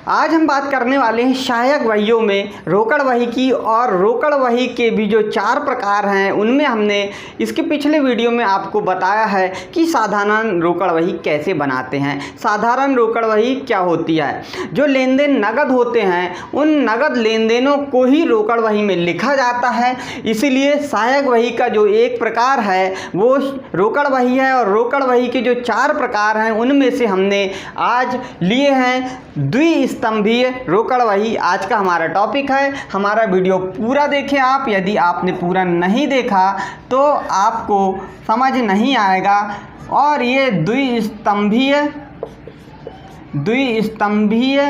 आज हम बात करने वाले हैं सहायक वहीयों में रोकड़ वही की। और रोकड़ वही के भी जो 4 प्रकार हैं उनमें हमने इसके पिछले वीडियो में आपको बताया है कि साधारण रोकड़ वही कैसे बनाते हैं। साधारण रोकड़ वही क्या होती है? जो लेन देन नगद होते हैं उन नगद लेन देनों को ही रोकड़ वही में लिखा जाता है। इसीलिए सहायक वही का जो एक प्रकार है वो रोकड़ वही है। और रोकड़ वही के जो 4 प्रकार हैं उनमें से हमने आज लिए हैं द्विस्तंभीय रोकड़ वही। आज का हमारा टॉपिक है। हमारा वीडियो पूरा देखें आप। यदि आपने पूरा नहीं देखा तो आपको समझ नहीं आएगा। और ये द्विस्तंभीय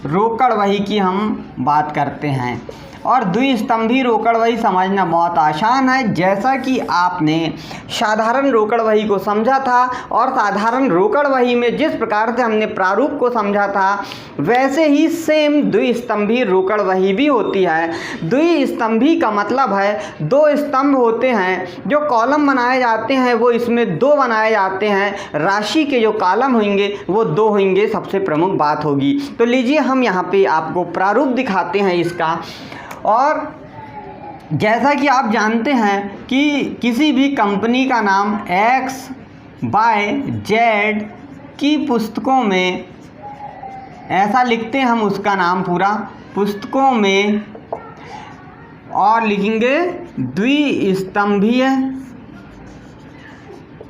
रोकड़ वही की हम बात करते हैं। और द्विस्तंभीय रोकड़ वही समझना बहुत आसान है। जैसा कि आपने साधारण रोकड़ वही को समझा था और साधारण रोकड़ वही में जिस प्रकार से हमने प्रारूप को समझा था वैसे ही सेम द्विस्तंभीय रोकड़ वही भी होती है। द्विस्तंभीय का मतलब है 2 स्तंभ होते हैं। जो कॉलम बनाए जाते हैं वो इसमें 2 बनाए जाते हैं। राशि के जो कॉलम होंगे वो 2 होंगे। सबसे प्रमुख बात होगी। तो लीजिए हम यहाँ पे आपको प्रारूप दिखाते हैं इसका। और जैसा कि आप जानते हैं कि किसी भी कंपनी का नाम XYZ की पुस्तकों में ऐसा लिखते हैं हम उसका नाम पूरा पुस्तकों में। और लिखेंगे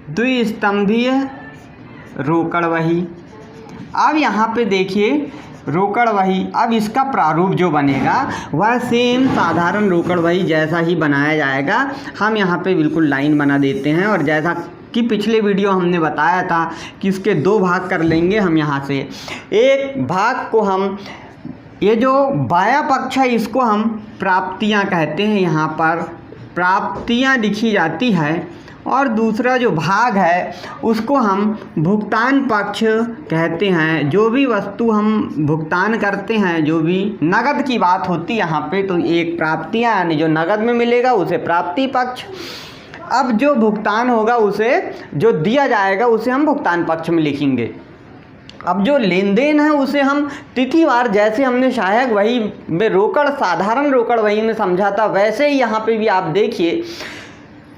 द्विस्तंभीय रोकड़ वही। अब यहाँ पे देखिए रोकड़ वही, अब इसका प्रारूप जो बनेगा वह सेम साधारण रोकड़ वही जैसा ही बनाया जाएगा। हम यहाँ पे बिल्कुल लाइन बना देते हैं। और जैसा कि पिछले वीडियो हमने बताया था कि इसके 2 भाग कर लेंगे हम। यहाँ से एक भाग को हम ये जो बायां पक्ष है इसको हम प्राप्तियाँ कहते हैं। यहाँ पर प्राप्तियाँ लिखी जाती है। और दूसरा जो भाग है उसको हम भुगतान पक्ष कहते हैं। जो भी वस्तु हम भुगतान करते हैं, जो भी नगद की बात होती है यहाँ पे, तो एक प्राप्तियाँ यानी जो नगद में मिलेगा उसे प्राप्ति पक्ष। अब जो भुगतान होगा उसे जो दिया जाएगा उसे हम भुगतान पक्ष में लिखेंगे। अब जो लेन देन है उसे हम तिथिवार, जैसे हमने सहायक वही में रोकड़ साधारण रोकड़ वही में समझा था वैसे ही यहाँ पे भी आप देखिए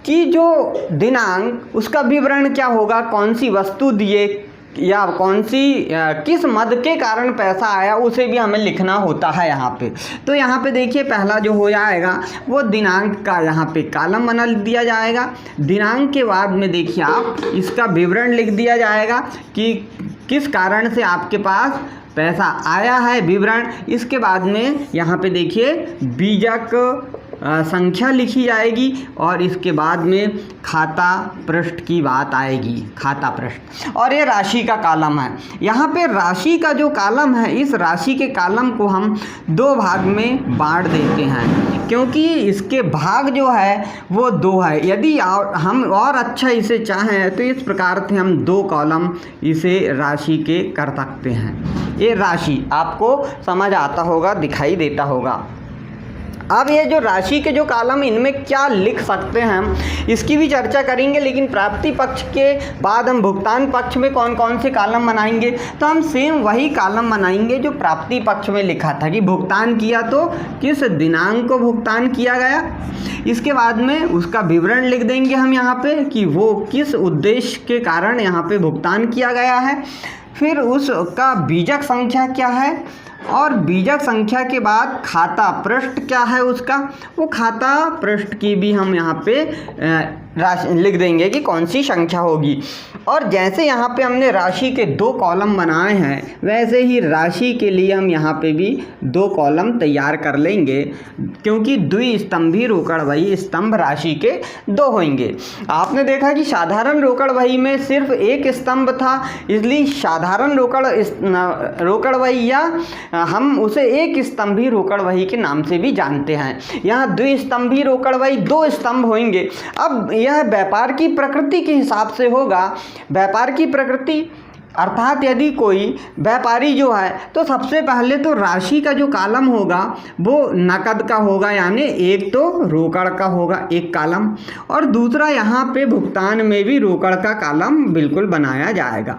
कि जो दिनांक उसका विवरण क्या होगा, कौन सी वस्तु दिए या कौन सी किस मद के कारण पैसा आया उसे भी हमें लिखना होता है यहाँ पे। तो यहाँ पे देखिए पहला जो हो जाएगा वो दिनांक का यहाँ पे कॉलम बना दिया जाएगा। दिनांक के बाद में देखिए आप इसका विवरण लिख दिया जाएगा कि किस कारण से आपके पास पैसा आया है, विवरण। इसके बाद में यहाँ पे देखिए बीजक संख्या लिखी जाएगी। और इसके बाद में खाता पृष्ठ की बात आएगी, खाता पृष्ठ। और ये राशि का कॉलम है। यहाँ पे राशि का जो कॉलम है, इस राशि के कॉलम को हम 2 भाग में बांट देते हैं क्योंकि इसके भाग जो है वो 2 है। यदि हम और अच्छा इसे चाहें तो इस प्रकार से हम 2 कॉलम इसे राशि के कर सकते हैं। ये राशि आपको समझ आता होगा, दिखाई देता होगा। अब ये जो राशि के जो कॉलम इनमें क्या लिख सकते हैं हम इसकी भी चर्चा करेंगे। लेकिन प्राप्ति पक्ष के बाद हम भुगतान पक्ष में कौन कौन से कॉलम बनाएंगे, तो हम सेम वही कॉलम बनाएंगे जो प्राप्ति पक्ष में लिखा था कि भुगतान किया तो किस दिनांक को भुगतान किया गया। इसके बाद में उसका विवरण लिख देंगे हम यहाँ पे कि वो किस उद्देश्य के कारण यहाँ पे भुगतान किया गया है। फिर उसका बीजक संख्या क्या है और बीजक संख्या के बाद खाता पृष्ठ क्या है उसका, वो खाता पृष्ठ की भी हम यहाँ पे राशि लिख देंगे कि कौन सी संख्या होगी। और जैसे यहाँ पे हमने राशि के 2 कॉलम बनाए हैं वैसे ही राशि के लिए हम यहाँ पे भी 2 कॉलम तैयार कर लेंगे क्योंकि द्विस्तंभीय रोकड़ वही स्तंभ राशि के 2 होंगे। आपने देखा कि साधारण रोकड़ वही में सिर्फ 1 स्तंभ था, इसलिए साधारण रोकड़ वही या हम उसे 1 स्तंभीय रोकड़ वही के नाम से भी जानते हैं। यहाँ द्विस्तंभीय रोकड़ वही 2 स्तंभ होंगे। अब यह व्यापार की प्रकृति के हिसाब से होगा। व्यापार की प्रकृति अर्थात यदि कोई व्यापारी जो है तो सबसे पहले तो राशि का जो कॉलम होगा वो नकद का होगा, यानी एक तो रोकड़ का होगा एक कॉलम, और दूसरा यहाँ पे भुगतान में भी रोकड़ का कॉलम बिल्कुल बनाया जाएगा।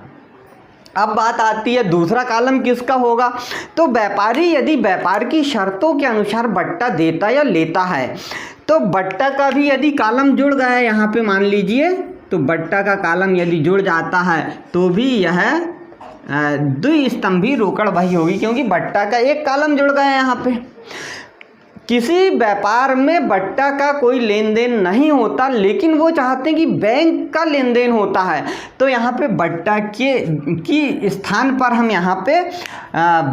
अब बात आती है दूसरा कॉलम किसका होगा। तो व्यापारी यदि व्यापार की शर्तों के अनुसार बट्टा देता या लेता है तो बट्टा का भी यदि कॉलम जुड़ गया है यहाँ पे मान लीजिए, तो बट्टा का कॉलम यदि जुड़ जाता है तो भी यह द्विस्तंभी रोकड़ वही होगी, क्योंकि बट्टा का एक कॉलम जुड़ गया है यहाँ पे। किसी व्यापार में बट्टा का कोई लेन देन नहीं होता, लेकिन वो चाहते हैं कि बैंक का लेन देन होता है, तो यहाँ पे बट्टा की स्थान पर हम यहाँ पे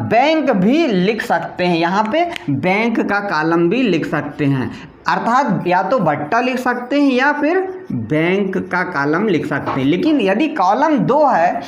बैंक भी लिख सकते हैं, यहाँ पे बैंक का कॉलम भी लिख सकते हैं। अर्थात या तो बट्टा लिख सकते हैं या फिर बैंक का कॉलम लिख सकते हैं। लेकिन यदि कॉलम दो है,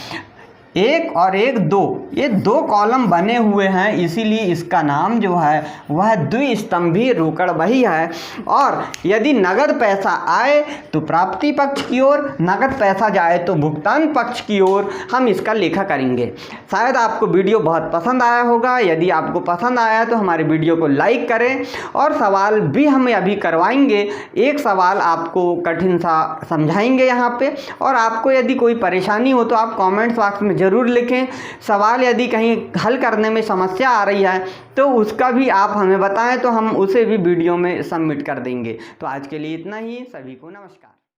एक और एक दो, ये दो कॉलम बने हुए हैं, इसीलिए इसका नाम जो है वह द्विस्तंभी रोकड़ वही है। और यदि नगद पैसा आए तो प्राप्ति पक्ष की ओर, नगद पैसा जाए तो भुगतान पक्ष की ओर हम इसका लेखा करेंगे। शायद आपको वीडियो बहुत पसंद आया होगा। यदि आपको पसंद आया तो हमारे वीडियो को लाइक करें, और सवाल भी हम अभी करवाएंगे। एक सवाल आपको कठिन सा समझाएंगे यहाँ पे, और आपको यदि कोई परेशानी हो तो आप कमेंट्स बॉक्स में ज़रूर लिखें। सवाल यदि कहीं हल करने में समस्या आ रही है तो उसका भी आप हमें बताएं, तो हम उसे भी वीडियो में सबमिट कर देंगे। तो आज के लिए इतना ही। सभी को नमस्कार।